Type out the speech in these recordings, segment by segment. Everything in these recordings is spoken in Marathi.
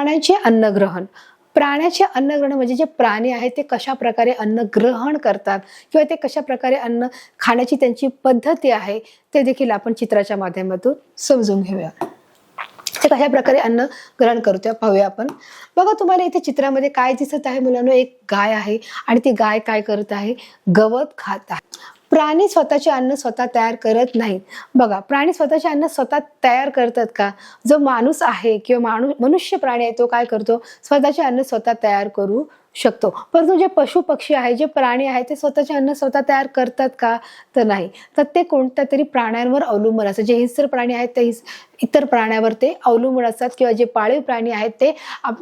प्राण्यांचे अन्नग्रहण. प्राण्याचे अन्नग्रहण म्हणजे जे प्राणी आहेत ते कशा प्रकारे अन्न ग्रहण करतात किंवा ते कशा प्रकारे अन्न खाण्याची त्यांची पद्धती आहे ते देखील आपण चित्राच्या माध्यमातून समजून घेऊया. ते कशा प्रकारे अन्न ग्रहण करतो पाहूया आपण. बघा, तुम्हाला इथे चित्रामध्ये काय दिसत आहे मुलांनो? एक गाय आहे आणि ती गाय काय करत आहे? गवत खात आहे. प्राणी स्वतःचे अन्न स्वतः तयार करत नाहीत. बघा, प्राणी स्वतःचे अन्न स्वतः तयार करतात का? जो माणूस आहे किंवा मनुष्य प्राणी आहे तो काय करतो? स्वतःचे अन्न स्वतः तयार करू शकतो. परंतु जे पशु पक्षी आहे, जे प्राणी आहे ते स्वतःचे अन्न स्वतः तयार करतात का? तर नाही. तर ते कोणत्या तरी प्राण्यांवर अवलंबून असतात. जे हिंस्र प्राणी आहेत ते इतर प्राण्यावर ते अवलंबून असतात किंवा जे पाळीव प्राणी आहेत ते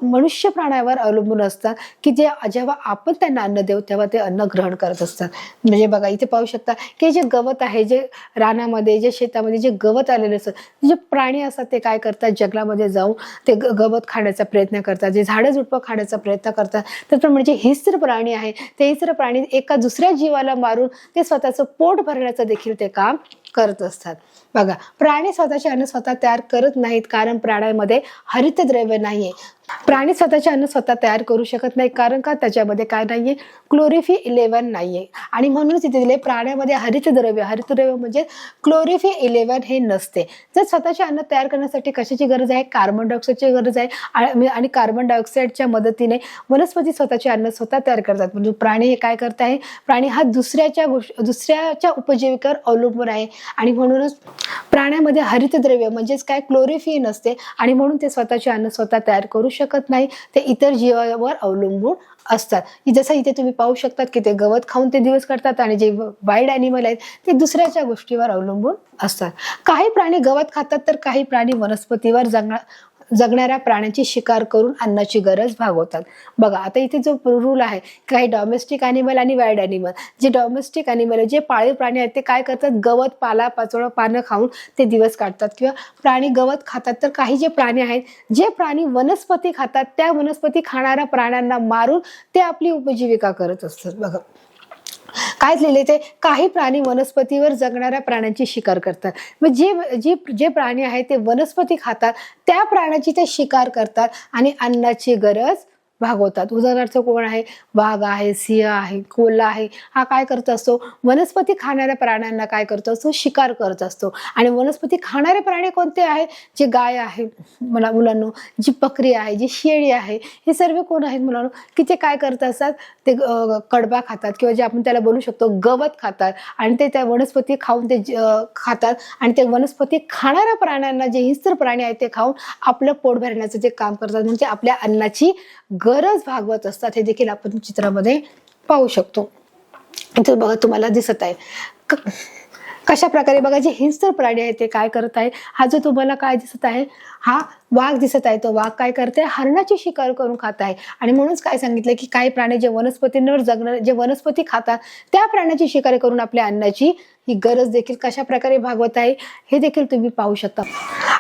मनुष्य प्राण्यावर अवलंबून असतात की जेव्हा आपण त्यांना अन्न देऊ तेव्हा ते अन्न ग्रहण करत असतात. म्हणजे बघा, इथे पाहू शकता की जे गवत आहे, जे रानामध्ये, जे शेतामध्ये जे गवत आलेले असतात, जे प्राणी असतात ते काय करतात? जंगलामध्ये जाऊन ते गवत खाण्याचा प्रयत्न करतात, जे झाडं झुडपं खाण्याचा प्रयत्न करतात. तर म्हणजे हिंस्र प्राणी आहे ते हिंस्र प्राणी एका दुसऱ्या जीवाला मारून ते स्वतःचं पोट भरण्याचं देखील ते काम करत असतात. बघा, प्राणी स्वतःचे अन्न स्वतः तयार करत नाहीत कारण प्राण्यांमध्ये हरितद्रव्य नाहीये. प्राणी स्वतःचे अन्न स्वतः तयार करू शकत नाही कारण का? त्याच्यामध्ये काय नाहीये? क्लोरोफिल-11 नाहीये. आणि म्हणूनच इथे दिले प्राण्यामध्ये हरितद्रव्य म्हणजे क्लोरोफिल-11 हे नसते. जर स्वतःचे अन्न तयार करण्यासाठी कशाची गरज आहे? कार्बन डायऑक्साईडची गरज आहे. आणि कार्बन डायऑक्साईडच्या मदतीने वनस्पती स्वतःचे अन्न स्वतः तयार करतात. म्हणजे प्राणी हे काय करत आहे? प्राणी हा दुसऱ्याच्या उपजीविकेवर अवलंबून आहे आणि म्हणूनच प्राण्यामध्ये हरितद्रव्य म्हणजेच काय? क्लोरोफिल नसते आणि म्हणून ते स्वतःचे अन्न स्वतः तयार करू शकत नाही. ते इतर जीवावर अवलंबून असतात. जसं इथे तुम्ही पाहू शकतात की ते गवत खाऊन ते दिवस काढतात आणि जे वाईल्ड ॲनिमल आहेत ते दुसऱ्याच्या गोष्टीवर अवलंबून असतात. काही प्राणी गवत खातात तर काही प्राणी वनस्पतीवर जगणाऱ्या प्राण्यांची शिकार करून अन्नाची गरज भागवतात. बघा, आता इथे जो रूल आहे, काही डॉमेस्टिक ॲनिमल आणि वाईल्ड ॲनिमल. जे डॉमेस्टिक ॲनिमल जे पाळीव प्राणी आहेत ते काय करतात? गवत, पाचोळा, पानं खाऊन ते दिवस काढतात किंवा प्राणी गवत खातात. तर काही जे प्राणी आहेत, जे प्राणी वनस्पती खातात त्या वनस्पती खाणाऱ्या प्राण्यांना मारून ते आपली उपजीविका करत असतात. बघा, काय लिहिले ते? काही प्राणी वनस्पतीवर जगणाऱ्या प्राण्यांची शिकार करतात. मग जे प्राणी आहेत ते वनस्पती खातात त्या प्राण्याची ते शिकार करतात आणि अन्नाची गरज भागवतात. उदाहरणार्थ कोण आहे? वाघ आहे, सिंह आहे, कोल्हा आहे. हा काय करत असतो? वनस्पती खाणाऱ्या प्राण्यांना काय करत असतो? शिकार करत असतो. आणि वनस्पती खाणारे प्राणी कोणते आहे? जे गाय आहे मुलांनो, जी बकरी आहे, जी शेळी आहे, हे सर्व कोण आहेत मुलांनो? की ते काय करत असतात? ते कडबा खातात किंवा जे आपण त्याला बोलू शकतो गवत खातात आणि ते त्या वनस्पती खाऊन ते खातात आणि ते वनस्पती खाणाऱ्या प्राण्यांना, जे हिंस्र प्राणी आहेत ते खाऊन आपलं पोट भरण्याचं जे काम करतात, म्हणजे आपल्या अन्नाची गरज भागवत असतात. हे देखील आपण चित्रामध्ये पाहू शकतो. इथे बघा, तुम्हाला दिसत आहे कशा प्रकारे. बघा, जे हिंस्र प्राणी आहे ते काय करत आहे? हा जो तुम्हाला काय दिसत आहे? हा वाघ दिसत आहे. तो वाघ काय करते? हरणाची शिकार करून खात आहे. आणि म्हणूनच काय सांगितलं की काही प्राणी जे वनस्पतींवर जगणारे, जे वनस्पती खातात त्या प्राण्याची शिकार करून आपल्या अन्नाची ही गरज देखील कशा प्रकारे भागवत आहे हे देखील तुम्ही पाहू शकता.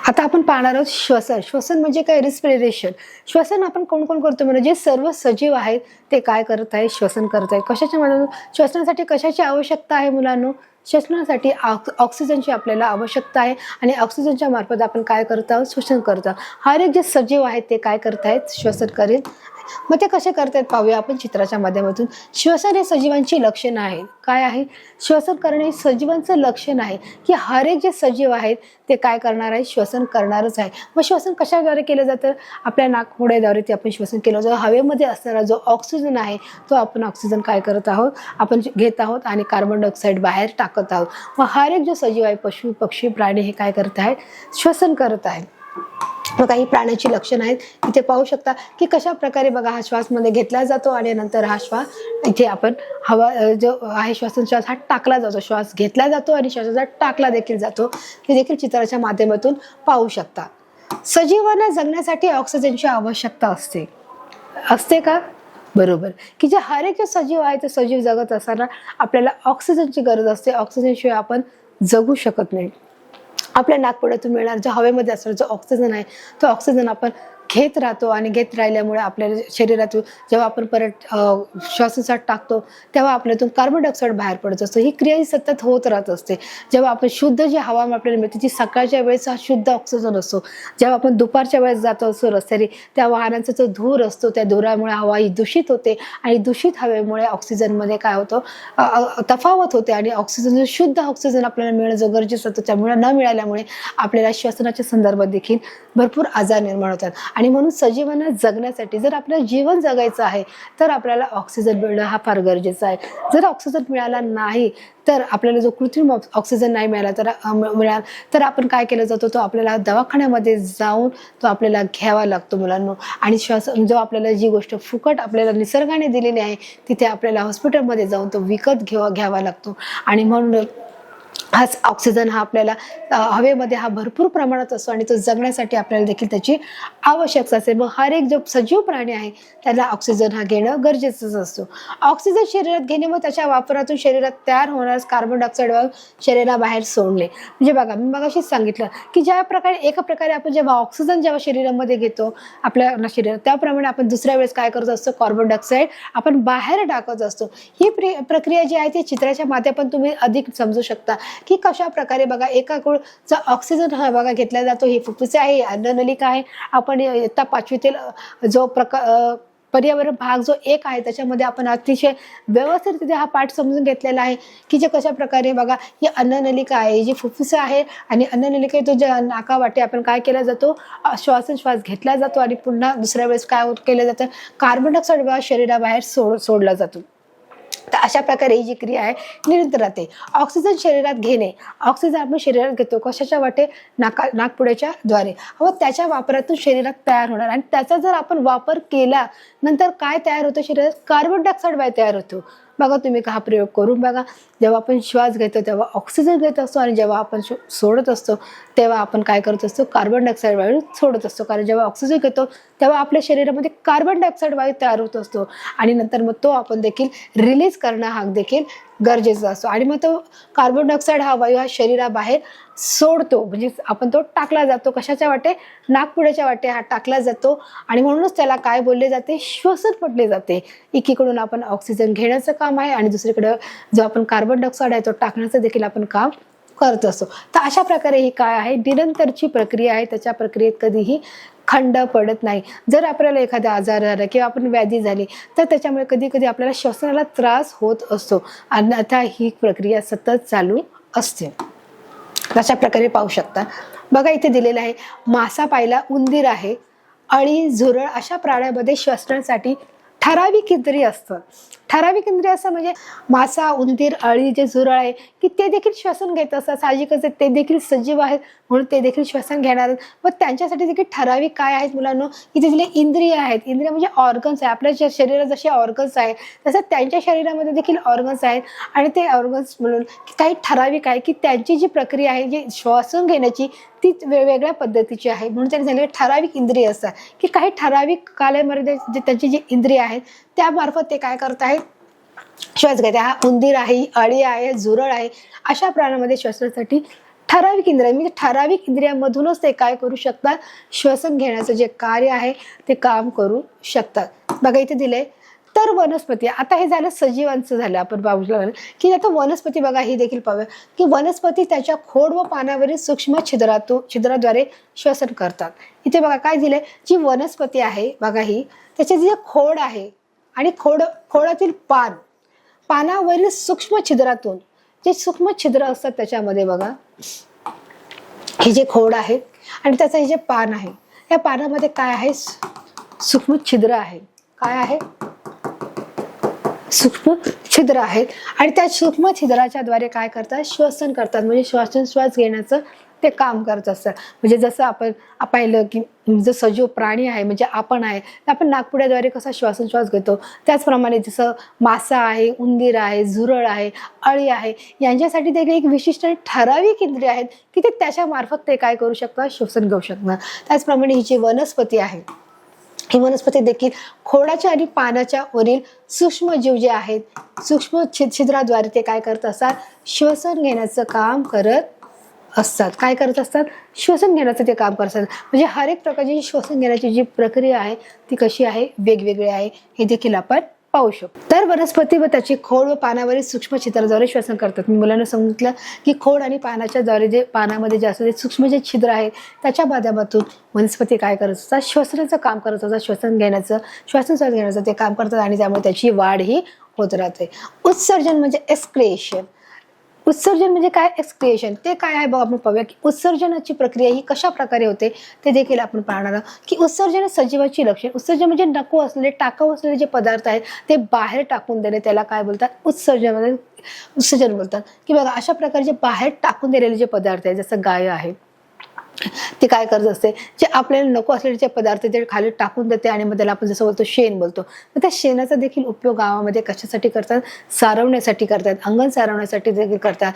आता आपण पाहणार आहोत श्वसन. श्वसन म्हणजे काय? रिस्पिरेशन. श्वसन आपण कोण कोण करतो? म्हणजे जे सर्व सजीव आहेत ते काय करत आहे? श्वसन करत आहे. कशाच्या मदतीने? श्वसनासाठी कशाची आवश्यकता आहे मुलांनो? श्वसनासाठी ऑक्सिजनची आपल्याला आवश्यकता आहे आणि ऑक्सिजनच्या मार्फत आपण काय करत आहोत? श्वसन करतो. हर एक जे सजीव आहेत ते काय करत आहेत? श्वसन करीत. मग ते कसे करतात पाहूया आपण चित्राच्या माध्यमातून. श्वसन हे सजीवांची लक्षण आहे. काय आहे? श्वसन करणे हे सजीवांचं लक्षण आहे की हर एक जे सजीव आहेत ते काय करणार आहे? श्वसन करणारच आहे. मग श्वसन कशाद्वारे केलं जातं? आपल्या नाकपुड्याद्वारे ते आपण श्वसन केलं जातं. हवेमध्ये असणारा जो ऑक्सिजन आहे तो आपण ऑक्सिजन काय करत आहोत? आपण घेत आहोत आणि कार्बन डायऑक्साईड बाहेर टाकत आहोत. मग हर एक जो सजीव आहे, पशु पक्षी प्राणी, हे काय करत आहेत? श्वसन करत आहेत. मग काही प्राण्याची लक्षणं आहेत इथे पाहू शकता की कशा प्रकारे. बघा, हा श्वास मध्ये घेतला जातो आणि नंतर हा श्वास इथे आपण हवा जो आहे श्वास हा टाकला जातो. श्वास घेतला जातो आणि श्वासाचा टाकला देखील जातो. हे देखील चित्राच्या माध्यमातून पाहू शकता. सजीवांना जगण्यासाठी ऑक्सिजनची आवश्यकता असते का? बरोबर. की जे हर एक सजीव आहे ते सजीव जगत असताना आपल्याला ऑक्सिजनची गरज असते. ऑक्सिजनशिवाय आपण जगू शकत नाही. आपल्या नाकपुड्यातून मिळणार जो हवेमध्ये असणारा जो ऑक्सिजन आहे तो ऑक्सिजन आपण घेत राहतो आणि घेत राहिल्यामुळे आपल्या शरीरातून जेव्हा आपण परत श्वासोच्छ्वास टाकतो तेव्हा आपल्यातून कार्बन डायऑक्साईड बाहेर पडत असतो. ही क्रिया ही सतत होत राहत असते. जेव्हा आपण शुद्ध जी हवा आपल्याला मिळते ती सकाळच्या वेळेस हा शुद्ध ऑक्सिजन असतो. जेव्हा आपण दुपारच्या वेळेस जातो असतो रस्त्याने त्या वाहनांचा जो धूर असतो त्या धुरामुळे हवा ही दूषित होते आणि दूषित हवेमुळे ऑक्सिजनमध्ये काय होतं तफावत होते आणि ऑक्सिजन शुद्ध ऑक्सिजन आपल्याला मिळणं जो गरजेचं असतो त्यामुळे न मिळाल्यामुळे आपल्याला श्वसनाच्या संदर्भात देखील भरपूर आजार निर्माण होतात. आणि म्हणून सजीवांना जगण्यासाठी जर आपल्याला जीवन जगायचं आहे तर आपल्याला ऑक्सिजन मिळणं हा फार गरजेचा आहे. जर ऑक्सिजन मिळाला नाही तर आपल्याला जो कृत्रिम ऑक्सिजन नाही मिळाला तर आपण काय केलं जातो तो आपल्याला दवाखान्यामध्ये जाऊन तो आपल्याला घ्यावा लागतो मुलांना. आणि श्वास जो आपल्याला जी गोष्ट फुकट आपल्याला निसर्गाने दिलेली आहे तिथे आपल्याला हॉस्पिटलमध्ये जाऊन तो विकत घ्यावा लागतो. आणि म्हणून हाच ऑक्सिजन हा आपल्याला हवेमध्ये हा भरपूर प्रमाणात असतो आणि तो जगण्यासाठी आपल्याला देखील त्याची आवश्यकता असते. मग हर एक जो सजीव प्राणी आहे त्याला ऑक्सिजन हा घेणं गरजेचंच असतो. ऑक्सिजन शरीरात घेणे व त्याच्या वापरातून शरीरात तयार होणाऱ्या कार्बन डायऑक्साईड शरीराबाहेर सोडणे. म्हणजे बघा मी मगाशीच सांगितलं की ज्या प्रकारे एका प्रकारे आपण जेव्हा ऑक्सिजन जेव्हा शरीरामध्ये घेतो आपल्या शरीरात त्याप्रमाणे आपण दुसऱ्या वेळेस काय करत असतो कार्बन डायऑक्साईड आपण बाहेर टाकत असतो. ही प्रक्रिया जी आहे ती चित्राच्या माध्यमातून तुम्ही अधिक समजू शकता की कशा प्रकारे बघा एकाकडचा ऑक्सिजन हा बघा घेतला जातो. ही फुफ्फुसे आहे, अन्ननलिका आहे. आपण इयत्ता 5वीतील जो पर्यावरण भाग जो 1 आहे त्याच्यामध्ये आपण अतिशय व्यवस्थित हा पाठ समजून घेतलेला आहे की जे कशा प्रकारे बघा ही अन्ननलिका आहे जी फुफ्फुसे आहे आणि अन्ननलिका तो ज्या नाकावाटे आपण काय केला जातो श्वासोच्छ्वास घेतला जातो आणि पुन्हा दुसऱ्या वेळेस काय केलं जातं कार्बन डायऑक्साईड शरीराबाहेर सोडला जातो. तर अशा प्रकारे ही जी क्रिया आहे निरंतर राहते. ऑक्सिजन शरीरात घेणे ऑक्सिजन आपण शरीरात घेतो कशाच्या वाटे नाकपुड्याच्या द्वारे व त्याच्या वापरातून शरीरात तयार होणार आणि त्याचा जर आपण वापर केला नंतर काय तयार होतं शरीरात कार्बन डायऑक्साईड तयार होतो. बघा तुम्ही हा प्रयोग करून बघा. जेव्हा आपण श्वास घेतो तेव्हा ऑक्सिजन घेत असतो आणि जेव्हा आपण सोडत असतो तेव्हा आपण काय करत असतो कार्बन डायऑक्साईड वायू सोडत असतो. कारण जेव्हा ऑक्सिजन घेतो तेव्हा आपल्या शरीरामध्ये कार्बन डायऑक्साईड वायू तयार होत असतो आणि नंतर मग तो आपण देखील रिलीज करणं हा देखील गरजेचा असतो. आणि मग तो कार्बन डायऑक्साईड हा वायू हा शरीराबाहेर सोडतो म्हणजे आपण तो टाकला जातो कशाच्या वाटे नाकपुड्याच्या वाटे हा टाकला जातो आणि म्हणूनच त्याला काय बोलले जाते श्वसन म्हटले जाते. एकीकडून आपण ऑक्सिजन घेण्याचं काम आहे आणि दुसरीकडे जो आपण कार्बन डायऑक्साईड आहे तो टाकण्याचं देखील आपण काम करत असतो. तर अशा प्रकारे ही काय आहे निरंतरची प्रक्रिया आहे. त्याच्या प्रक्रियेत कधीही खंड पडत नाही. जर आपल्याला एखादा आजार झाला किंवा आपण व्याधी झाली तर त्याच्यामुळे कधी कधी आपल्याला श्वसनाला त्रास होत असतो आणि आता ही प्रक्रिया सतत चालू असते. अशा प्रकारे पाहू शकता. बघा इथे दिलेलं आहे मासा पाहिला उंदीर आहे अळी झुरळ अशा प्राण्यामध्ये श्वसनासाठी ठराविक इंद्रिय असतं. ठराविक इंद्रिय असं म्हणजे मासा उंदीर अळी जे झुरळ आहे की ते देखील श्वसन घेत असतात. साहजिकच ते देखील सजीव आहेत म्हणून ते देखील श्वसन घेणार व त्यांच्यासाठी देखील ठराविक काय आहेत मुलांना की तिथले इंद्रिय आहेत. इंद्रिय म्हणजे ऑर्गन्स आहे. आपल्या शरीरात जसे ऑर्गन्स आहेत तसं त्यांच्या शरीरामध्ये देखील ऑर्गन्स आहेत आणि ते ऑर्गन्स म्हणून काही ठराविक आहे की त्यांची जी प्रक्रिया आहे जी श्वसन घेण्याची ती वेगवेगळ्या पद्धतीची आहे. म्हणून त्यांनी झालेले ठराविक इंद्रिय असतात की काही ठराविक कालामध्ये जे त्यांची जी इंद्रिय आहेत त्यामार्फत ते काय करत आहेत श्वास घेते. हा उंदीर आहे अळी आहे झुरळ आहे अशा प्राण्यामध्ये श्वसनासाठी ठराविक इंद्रिय म्हणजे ठराविक इंद्रियामधूनच ते काय करू शकतात श्वसन घेण्याचं जे कार्य आहे ते काम करू शकतात. बघा इथे दिले तर वनस्पती आता हे झालं सजीवांचं झालं. आपण पाहू लागलं की आता वनस्पती बघा ही देखील पाहूया की वनस्पती त्याच्या खोड व पानावरील सूक्ष्म छिद्राद्वारे श्वसन करतात. इथे बघा काय दिलंय जी वनस्पती आहे बघा ही त्याचे जे खोड आहे आणि खोडातील पानावरील सूक्ष्म छिद्रातून जे सूक्ष्म छिद्र असतात त्याच्यामध्ये बघा हे जे खोड आहे आणि त्याचं हे जे पान आहे या पानामध्ये काय आहे सूक्ष्म छिद्र आहे. काय आहे सूक्ष्म छिद्र आहेत आणि त्या सूक्ष्म छिद्राच्या द्वारे काय करतात श्वसन करतात म्हणजे श्वास घेण्याचं ते काम करत असतात. म्हणजे जसं आपण पाहिलं की जो सजीव प्राणी आहे म्हणजे आपण आहे तर आपण नाकपुड्याद्वारे कसा श्वासोच्छ्वास घेतो त्याचप्रमाणे जसं मासा आहे उंदीर आहे झुरळ आहे अळी आहे यांच्यासाठी देखील एक विशिष्ट ठराविक इंद्रिय आहेत की ते त्याच्या मार्फत ते काय करू शकतात श्वसन घेऊ शकतात. त्याचप्रमाणे ही जी वनस्पती आहे ही वनस्पती देखील खोडाच्या आणि पानाच्या वरील सूक्ष्म जीव जे आहेत सूक्ष्म छिद्राद्वारे ते काय करत असतात श्वसन घेण्याचं काम करत असतात, काय करत असतात, श्वसन घेण्याचं ते काम करतात. म्हणजे हर एक प्रकारची श्वसन घेण्याची जी प्रक्रिया आहे ती कशी आहे, वेगवेगळी आहे, हे देखील आपण पाहू शकतो. तर वनस्पती व त्याची खोड व पानावरील सूक्ष्म छिद्राद्वारे श्वसन करतात. मी मुलांना सांगितलं की खोड आणि पानाच्या द्वारे जे पानामध्ये जे असते सूक्ष्म जे छिद्र आहे त्याच्या माध्यमातून वनस्पती काय करत असतात, श्वसनाचं काम करत असतात. श्वसन घेण्याचं ते काम करतात आणि त्यामुळे त्याची वाढ ही होत राहते. उत्सर्जन म्हणजे एक्सक्रिएशन. उत्सर्जन म्हणजे काय, एक्सक्रिएशन ते काय आहे बघा, आपण पाहूया की उत्सर्जनाची प्रक्रिया ही कशा प्रकारे होते ते देखील आपण पाहणार आहोत. की उत्सर्जन सजीवाची लक्षण. उत्सर्जन म्हणजे नको असलेले, टाकाऊ असलेले जे पदार्थ आहेत ते बाहेर टाकून देणे, त्याला काय बोलतात, उत्सर्जन बोलतात. की बघा अशा प्रकारे जे बाहेर टाकून दिलेले जे पदार्थ आहेत, जसं गाय आहे ते काय करत असते, जे आपल्याला नको असलेले जे पदार्थ ते खाली टाकून देते आणि मग त्याला आपण जसं बोलतो शेण बोलतो. तर त्या शेणाचा देखील उपयोग गावामध्ये कशासाठी करतात, सारवण्यासाठी करतात, अंगण सारवण्यासाठी देखील करतात.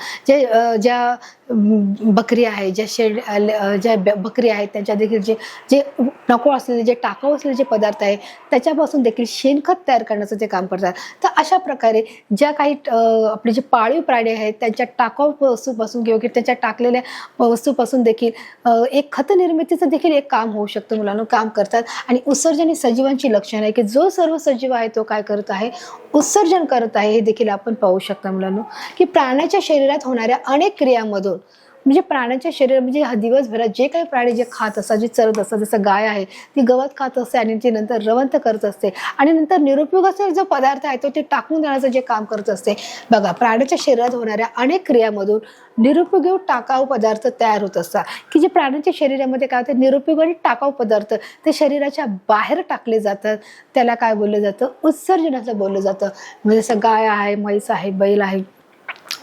ज्या बकरी आहे, ज्या बकरी आहेत त्यांच्या देखील जे नको असलेले, जे टाकाऊ असलेले जे पदार्थ आहे त्याच्यापासून देखील शेणखत तयार करण्याचं ते काम करतात. तर अशा प्रकारे ज्या काही आपले जे पाळीव प्राणी आहेत त्यांच्या टाकाऊ वस्तूपासून किंवा त्यांच्या टाकलेल्या वस्तूपासून देखील एक खत निर्मितीचं देखील एक काम होऊ शकतं, मुलांना काम करतात. आणि उत्सर्जन ही सजीवांची लक्षण आहे की जो सर्व सजीव आहे तो काय करत आहे, उत्सर्जन करत आहे, हे देखील आपण पाहू शकता मुलांना. की प्राण्याच्या शरीरात होणाऱ्या अनेक क्रियांमधून, म्हणजे प्राण्याच्या शरीर म्हणजे दिवसभरात जे काही प्राणी जे खात असतात, जे चरत असतात, जसं गाय आहे ती गवत खात असते आणि ती नंतर रवंथ करत असते आणि नंतर निरुपयोग असलेला जो पदार्थ आहे तो ते टाकून देण्याचं जे काम करत असते. बघा प्राण्याच्या शरीरात होणाऱ्या अनेक क्रियामधून निरुपयोगी टाकाऊ पदार्थ तयार होत असतात. की जे प्राण्याच्या शरीरामध्ये काय होतं, निरुपयोगी आणि टाकाऊ पदार्थ ते शरीराच्या बाहेर टाकले जातात, त्याला काय बोललं जातं, उत्सर्जन असं बोललं जातं. म्हणजे जसं गाय आहे, म्हैस आहे, बैल आहे,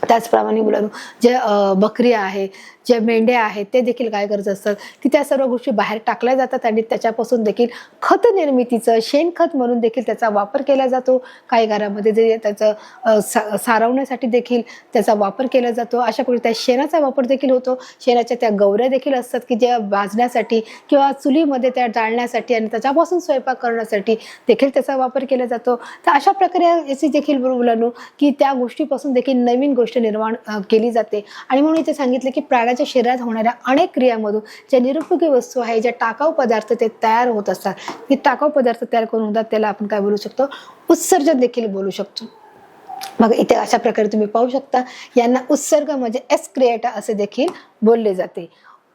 त्याचप्रमाणे मुलांनो जे बकरी आहे, जे मेंढ्या आहेत ते देखील काय करत असतात की त्या सर्व गोष्टी बाहेर टाकल्या जातात आणि त्याच्यापासून देखील खत निर्मितीचं, शेणखत म्हणून देखील त्याचा वापर केला जातो. काही घरामध्ये जे त्याचं सारवण्यासाठी देखील त्याचा वापर केला जातो. अशा प्रकारे त्या शेणाचा वापर देखील होतो. शेणाच्या त्या गौऱ्या देखील असतात की ज्या भाजण्यासाठी किंवा चुलीमध्ये त्या जाळण्यासाठी आणि त्याच्यापासून स्वयंपाक करण्यासाठी देखील त्याचा वापर केला जातो. तर अशा प्रकारे याची देखील मुलांनो की त्या गोष्टीपासून देखील नवीन गोष्ट निर्माण केली जाते. आणि म्हणून इथे सांगितलं की प्राण्याच्या शरीरात होणाऱ्या अनेक क्रियामधून ज्या निरुपयोगी वस्तू आहे, ज्या टाकाऊ पदार्थ ते तयार होत असतात, ते टाकाऊ पदार्थ तयार करून होतात, त्याला आपण काय बोलू शकतो, उत्सर्जन देखील बोलू शकतो. मग इथे अशा प्रकारे तुम्ही पाहू शकता, यांना उत्सर्ग म्हणजे एक्सक्रिएटा असे देखील बोलले जाते.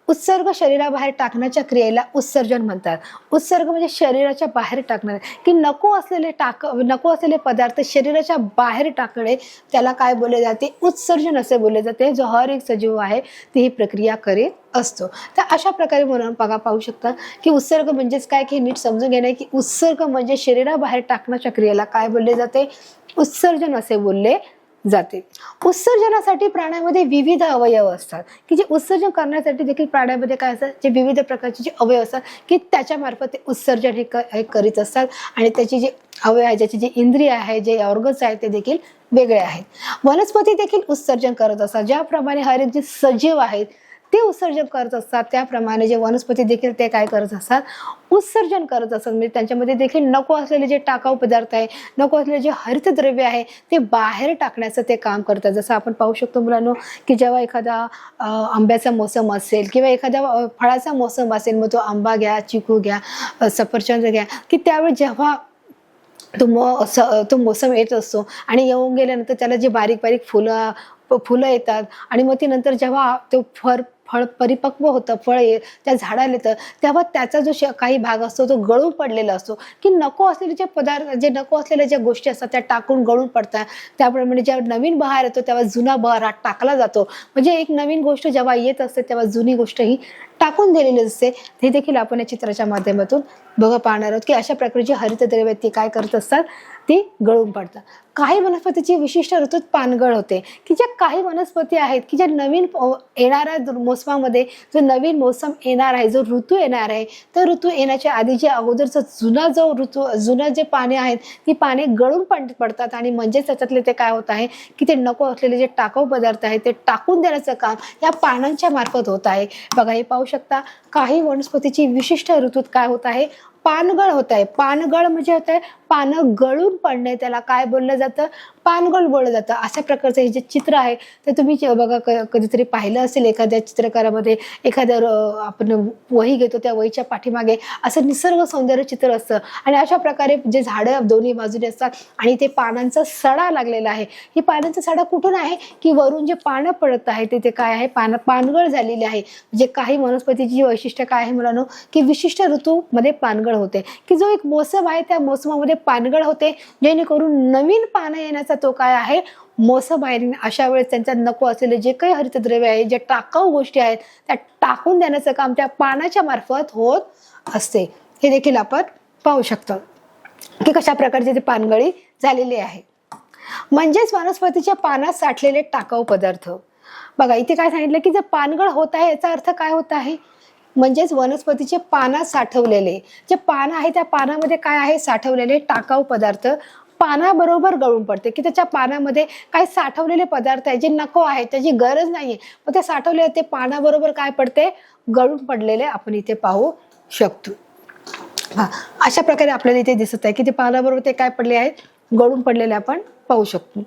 उत्सर्ग शरीराबाहेर टाकण्याच्या क्रियेला उत्सर्जन म्हणतात. उत्सर्ग म्हणजे शरीराच्या बाहेर टाकणे, की नको असलेले पदार्थ शरीराच्या बाहेर टाकणे, त्याला काय बोलले जाते, उत्सर्जन असे बोलले जाते. जो हर एक सजीव आहे ती ही प्रक्रिया करीत असतो. तर अशा प्रकारे म्हणून पाहू शकता की उत्सर्ग म्हणजेच काय, की नीट समजून घेणे की उत्सर्ग म्हणजे शरीराबाहेर टाकण्याच्या क्रियेला काय बोलले जाते, उत्सर्जन असे बोलले जाते. उत्सर्जनासाठी प्राण्यामध्ये विविध अवयव असतात की जे उत्सर्जन करण्यासाठी देखील प्राण्यामध्ये काय असतात, जे विविध प्रकारचे जे अवयव असतात की त्याच्या मार्फत ते उत्सर्जन हे करीत असतात. आणि त्याची जे अवयव आहे, ज्याची जे इंद्रिय आहे, जे ऑर्गन्स आहेत ते देखील वेगळे आहेत. वनस्पती देखील उत्सर्जन करत असतात. ज्याप्रमाणे हर एक जे सजीव आहेत ते उत्सर्जन करत असतात, त्याप्रमाणे जे वनस्पती देखील ते काय करत असतात, उत्सर्जन करत असतात. म्हणजे त्यांच्यामध्ये देखील नको असलेले जे टाकाऊ पदार्थ आहे, नको असलेले जे हरितद्रव्य आहे ते बाहेर टाकण्याचं ते काम करतात. जसं आपण पाहू शकतो मुलांनो की जेव्हा एखादा आंब्याचा मोसम असेल किंवा एखाद्या फळाचा मोसम असेल, मग तो आंबा घ्या, चिकू घ्या, सफरचंद घ्या, की त्यावेळी जेव्हा तो मोसम येत असतो आणि येऊन गेल्यानंतर त्याला जे बारीक बारीक फुलं येतात आणि मग ती नंतर जेव्हा तो फळ परिपक्व होतं, त्या झाडाला येतं, तेव्हा त्याचा जो काही भाग असतो तो गळून पडलेला असतो. की नको असलेले जे पदार्थ, जे नको असलेल्या ज्या गोष्टी असतात त्या टाकून गळून पडतात. त्याप्रमाणे जेव्हा नवीन बहार येतो तेव्हा जुना बहार हा टाकला जातो. म्हणजे एक नवीन गोष्ट जेव्हा येत असते तेव्हा जुनी गोष्ट ही टाकून दिलेली असते. हे देखील आपण या चित्राच्या माध्यमातून पाहणार आहोत की अशा प्रकारची हरितद्रव्ये ती काय करत असतात, ती गळून पडतात. काही वनस्पतीची विशिष्ट ऋतूत पानगळ होते की ज्या काही वनस्पती आहेत की ज्या नवीन येणाऱ्या मोसमामध्ये, जो नवीन मोसम येणार आहे, जो ऋतू येणार आहे, तर ऋतू येण्याच्या आधी जे अगोदरचा जुना जे पाने आहेत ती पाने गळून पडतात आणि म्हणजेच त्याच्यातले ते काय होत आहे की ते नको असलेले जे टाकाऊ पदार्थ आहेत ते टाकून देण्याचं काम या पानांच्या मार्फत होत आहे. बघा हे पाहू शकता, काही वनस्पतीची विशिष्ट ऋतूत काय होत आहे, पानगळ होत आहे. पानगळ म्हणजे होत आहे पानं गळून पडणे, त्याला काय बोललं जातं, पानगळ बोललं जातं. अशा प्रकारचं हे जे चित्र आहे ते तुम्ही बघा कधीतरी पाहिलं असेल एखाद्या चित्रकारामध्ये. एखाद्या आपण वही घेतो, त्या वहीच्या पाठीमागे असं निसर्ग सौंदर्य चित्र असतं आणि अशा प्रकारे जे झाडं दोन्ही बाजूने असतात आणि ते पानांचा सडा लागलेला आहे. ही पानांचा सडा कुठून आहे की वरून जे पानं पडत आहे ते काय आहे, पानगळ झालेली आहे. म्हणजे काही वनस्पतीची वैशिष्ट्य काय आहे मुलांनो, की विशिष्ट ऋतूमध्ये पानगळ होते, की जो एक मोसम आहे त्या मोसमामध्ये पानगळ होते, जेणेकरून नवीन पानं येण्याचा तो काय आहे, मोसम आहे. अशा वेळेस त्यांचा नको असलेले जे काही हरितद्रव्य आहे, जे टाकाऊ गोष्टी आहेत त्या टाकून देण्याचं काम त्या पानाच्या मार्फत होत असते. हे देखील आपण पाहू शकतो की कशा प्रकारची ती पानगळी झालेली आहे. म्हणजेच वनस्पतीच्या पानात साठलेले टाकाऊ पदार्थ. बघा इथे काय सांगितलं की जर पानगळ होत आहे याचा अर्थ काय होत आहे, म्हणजेच वनस्पतीचे पानात साठवलेले जे पानं आहे त्या पानामध्ये काय आहे, साठवलेले टाकाऊ पदार्थ पानाबरोबर गळून पडते, की त्याच्या पानामध्ये काही साठवलेले पदार्थ आहे जे नको आहे, त्याची गरज नाहीये, पण ते साठवले ते पानाबरोबर काय पडते, गळून पडलेले आपण इथे पाहू शकतो. अशा प्रकारे आपल्याला इथे दिसत आहे की ते पानाबरोबर ते काय पडले आहेत, गळून पडलेले आपण पाहू शकतो.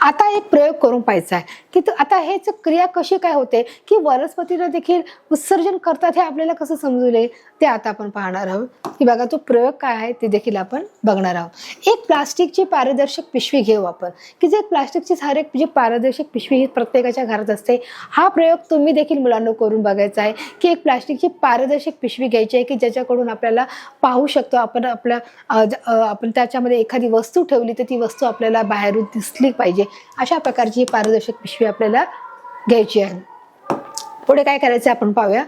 आता एक प्रयोग करून पाहायचा आहे की आता हेच क्रिया कशी काय होते की वनस्पतीला देखील उत्सर्जन करतात हे आपल्याला कसं समजले ते आता आपण पाहणार आहोत. की बघा तो प्रयोग काय आहे ते देखील आपण बघणार आहोत. एक प्लास्टिकची पारदर्शक पिशवी घेऊ आपण, की जे प्लास्टिकची सारे जी पारदर्शक पिशवी ही प्रत्येकाच्या घरात असते. हा प्रयोग तुम्ही देखील मुलांना करून बघायचा आहे की एक प्लास्टिकची पारदर्शक पिशवी घ्यायची आहे की ज्याच्याकडून आपल्याला पाहू शकतो आपण आपण त्याच्यामध्ये एखादी वस्तू ठेवली तर ती वस्तू आपल्याला बाहेरून दिसली पाहिजे. अशा प्रकारची पारदर्शक पिशवी आपल्याला घ्यायची आहे. पुढे काय करायचं आपण पाहूया.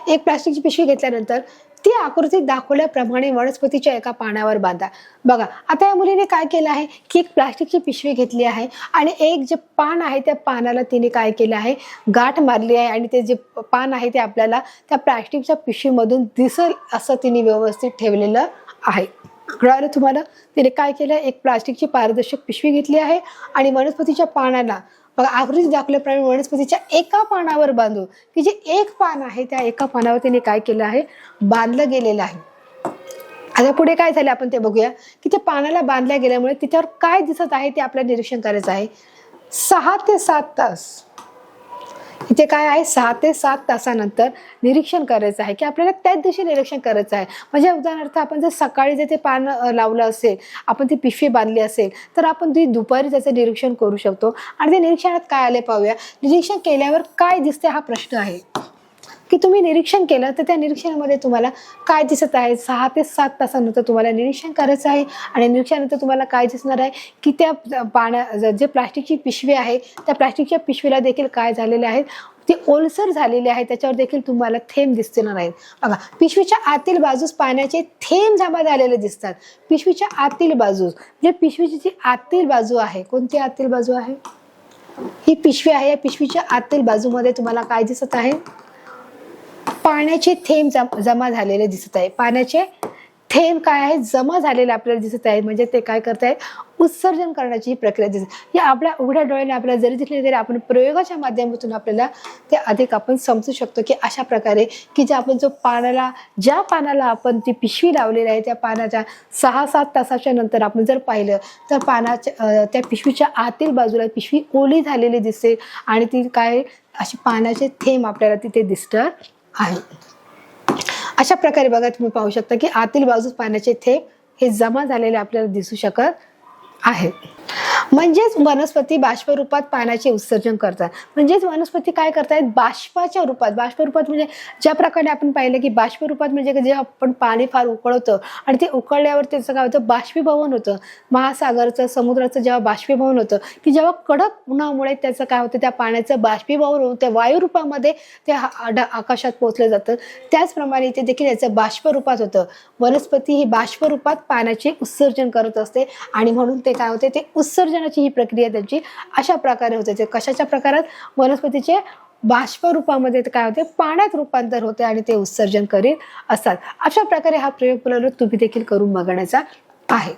एक प्लास्टिकची पिशवी घेतल्यानंतर ती आकृतीत दाखवल्याप्रमाणे वनस्पतीच्या एका पानावर बांधा. बघा आता या मुलीने काय केलं आहे की एक प्लास्टिकची पिशवी घेतली आहे आणि एक जे पान आहे त्या पानाला तिने काय केलं आहे, गाठ मारली आहे आणि ते जे पान आहे ते आपल्याला त्या प्लास्टिकच्या पिशवीमधून दिसेल असं तिने व्यवस्थित ठेवलेलं आहे. कळालं तुम्हाला. तिने काय केलं, एक प्लास्टिकची पारदर्शक पिशवी घेतली आहे आणि वनस्पतीच्या पानाला बघा आकृती दाखवल्याप्रमाणे वनस्पतीच्या एका पानावर बांधू, की जे एक पान आहे त्या एका पानावर तिने काय केलं आहे, बांधलं गेलेलं आहे. आता पुढे काय झालं आपण ते बघूया की ते पानाला बांधल्या गेल्यामुळे तिच्यावर काय दिसत आहे ते आपल्याला निरीक्षण करायचं आहे. 6 ते 7 तास इथे काय आहे, 6 ते 7 तासानंतर निरीक्षण करायचं आहे की आपल्याला त्याच दिवशी निरीक्षण करायचं आहे. म्हणजे उदाहरणार्थ आपण जर सकाळी जर ते पान लावलं असेल, आपण ती पिशवी बांधली असेल तर आपण ती दुपारी त्याचं निरीक्षण करू शकतो. आणि ते निरीक्षणात काय आले पाहूया. निरीक्षण केल्यावर काय दिसते हा प्रश्न आहे की तुम्ही निरीक्षण केलं तर त्या निरीक्षणामध्ये तुम्हाला काय दिसत आहे. 6 ते 7 तासानंतर तुम्हाला निरीक्षण करायचं आहे आणि निरीक्षणानंतर तुम्हाला काय दिसणार आहे की त्या जे प्लास्टिकची पिशवी आहे त्या प्लास्टिकच्या पिशवीला देखील काय झालेले आहेत, ते ओलसर झालेले आहे, त्याच्यावर देखील तुम्हाला थेंब दिसणार आहेत. बघा पिशवीच्या आतील बाजूस पाण्याचे थेंब जमा झालेले दिसतात. पिशवीच्या आतील बाजूस जे पिशवीची जी आतील बाजू आहे, कोणती आतील बाजू आहे, ही पिशवी आहे. या पिशवीच्या आतील बाजूमध्ये तुम्हाला काय दिसत आहे, पाण्याचे थेंब जमा झालेले दिसत आहे. पाण्याचे थेंब काय आहे, जमा झालेले आपल्याला दिसत आहे. म्हणजे ते काय करत आहे, उत्सर्जन करण्याची ही प्रक्रिया दिसते. या आपल्या उघड्या डोळ्याने आपल्याला जरी दिसले तरी आपण प्रयोगाच्या माध्यमातून आपल्याला ते अधिक आपण समजू शकतो की अशा प्रकारे की जे आपण ज्या पानाला आपण ती पिशवी लावलेली आहे त्या पानाच्या 6-7 तासाच्या नंतर आपण जर पाहिलं तर त्या पिशवीच्या आतील बाजूला पिशवी ओली झालेली दिसते आणि ती काय अशी पाण्याचे थेंब आपल्याला तिथे दिसणार आहे. अशा प्रकारे बघा तुम्ही पाहू शकता की आतील बाजूस पाण्याचे थेंब हे जमा झालेले आपल्याला दिसू शकत आहे. म्हणजेच वनस्पती बाष्प रूपात पाण्याचे उत्सर्जन करतात. म्हणजेच वनस्पती काय करतायत, बाष्पाच्या रूपात. बाष्प रूपात म्हणजे ज्या प्रकारे आपण पाहिलं की बाष्प रूपात म्हणजे जेव्हा आपण पाणी फार उकळवतो आणि ते उकळल्यावर त्याचं काय होतं, बाष्पीभवन होतं. महासागरचं समुद्राचं जेव्हा बाष्पीभवन होतं की जेव्हा कडक उन्हामुळे त्याचं काय होतं, त्या पाण्याचं बाष्पीभवन होऊन त्या वायू रूपामध्ये ते आकाशात पोहोचलं जातं. त्याचप्रमाणे इथे देखील याचं बाष्प रूपात होतं. वनस्पती ही बाष्प रूपात पाण्याचे उत्सर्जन करत असते आणि म्हणून ते काय होते, ते उत्सर्जनाची ही प्रक्रिया त्यांची अशा प्रकारे होते. ते कशाच्या प्रकारात, वनस्पतीचे बाष्प रूपामध्ये काय होते, पाण्यात रूपांतर होते आणि ते उत्सर्जन करीत असतात. अशा प्रकारे हा प्रयोग तुम्ही देखील करून बघण्याचा आहे.